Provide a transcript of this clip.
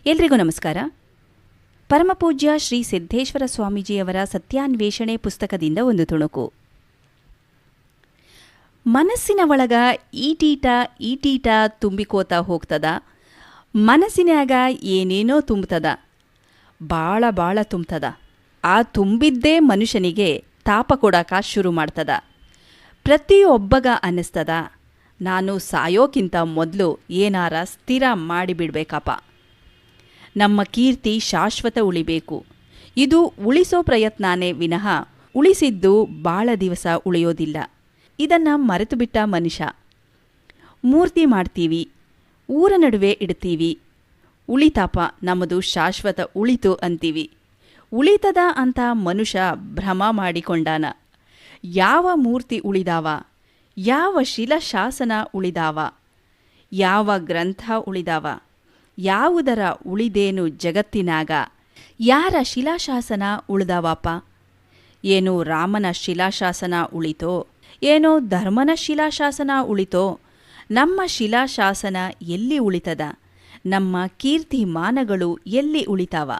ಎಲ್ರಿಗೂ ನಮಸ್ಕಾರ. ಪರಮಪೂಜ್ಯ ಶ್ರೀ ಸಿದ್ದೇಶ್ವರ ಸ್ವಾಮೀಜಿಯವರ ಸತ್ಯಾನ್ವೇಷಣೆ ಪುಸ್ತಕದಿಂದ ಒಂದು ತುಣುಕು. ಮನಸ್ಸಿನ ಒಳಗ ಈಟೀಟ ತುಂಬಿಕೋತ ಹೋಗ್ತದ. ಮನಸ್ಸಿನಾಗ ಏನೇನೋ ತುಂಬ್ತದ, ಭಾಳ ತುಂಬ್ತದ. ಆ ತುಂಬಿದ್ದೇ ಮನುಷ್ಯನಿಗೆ ತಾಪ ಕೊಡಾಕ ಶುರು ಮಾಡ್ತದ. ಪ್ರತಿಯೊಬ್ಬಗ ಅನ್ನಿಸ್ತದ, ನಾನು ಸಾಯೋಕ್ಕಿಂತ ಮೊದಲು ಏನಾರ ಸ್ಥಿರ ಮಾಡಿಬಿಡ್ಬೇಕಪ್ಪ. ನಮ್ಮ ಕೀರ್ತಿ ಶಾಶ್ವತ ಉಳಿಬೇಕು. ಇದು ಉಳಿಸೋ ಪ್ರಯತ್ನನೇ ವಿನಃ ಉಳಿಸಿದ್ದು ಭಾಳ ದಿವಸ ಉಳಿಯೋದಿಲ್ಲ. ಇದನ್ನು ಮರೆತು ಬಿಟ್ಟ ಮನುಷ್ಯ. ಮೂರ್ತಿ ಮಾಡ್ತೀವಿ, ಊರ ನಡುವೆ ಇಡ್ತೀವಿ, ಉಳಿತಾಪ ನಮ್ಮದು ಶಾಶ್ವತ ಉಳಿತು ಅಂತೀವಿ. ಉಳಿತದ ಅಂತ ಮನುಷ್ಯ ಭ್ರಮ ಮಾಡಿಕೊಂಡಾನ. ಯಾವ ಮೂರ್ತಿ ಉಳಿದಾವ, ಯಾವ ಶಿಲಾಶಾಸನ ಉಳಿದಾವ, ಯಾವ ಗ್ರಂಥ ಉಳಿದಾವ, ಯಾವುದರ ಉಳಿದೇನು ಜಗತ್ತಿನಾಗ, ಯಾರ ಶಿಲಾಶಾಸನ ಉಳಿದಾವಪ್ಪ? ಏನೋ ರಾಮನ ಶಿಲಾಶಾಸನ ಉಳಿತೋ, ಏನೋ ಧರ್ಮನ ಶಿಲಾಶಾಸನ ಉಳಿತೋ? ನಮ್ಮ ಶಿಲಾಶಾಸನ ಎಲ್ಲಿ ಉಳಿತದ? ನಮ್ಮ ಕೀರ್ತಿಮಾನಗಳು ಎಲ್ಲಿ ಉಳಿತಾವ?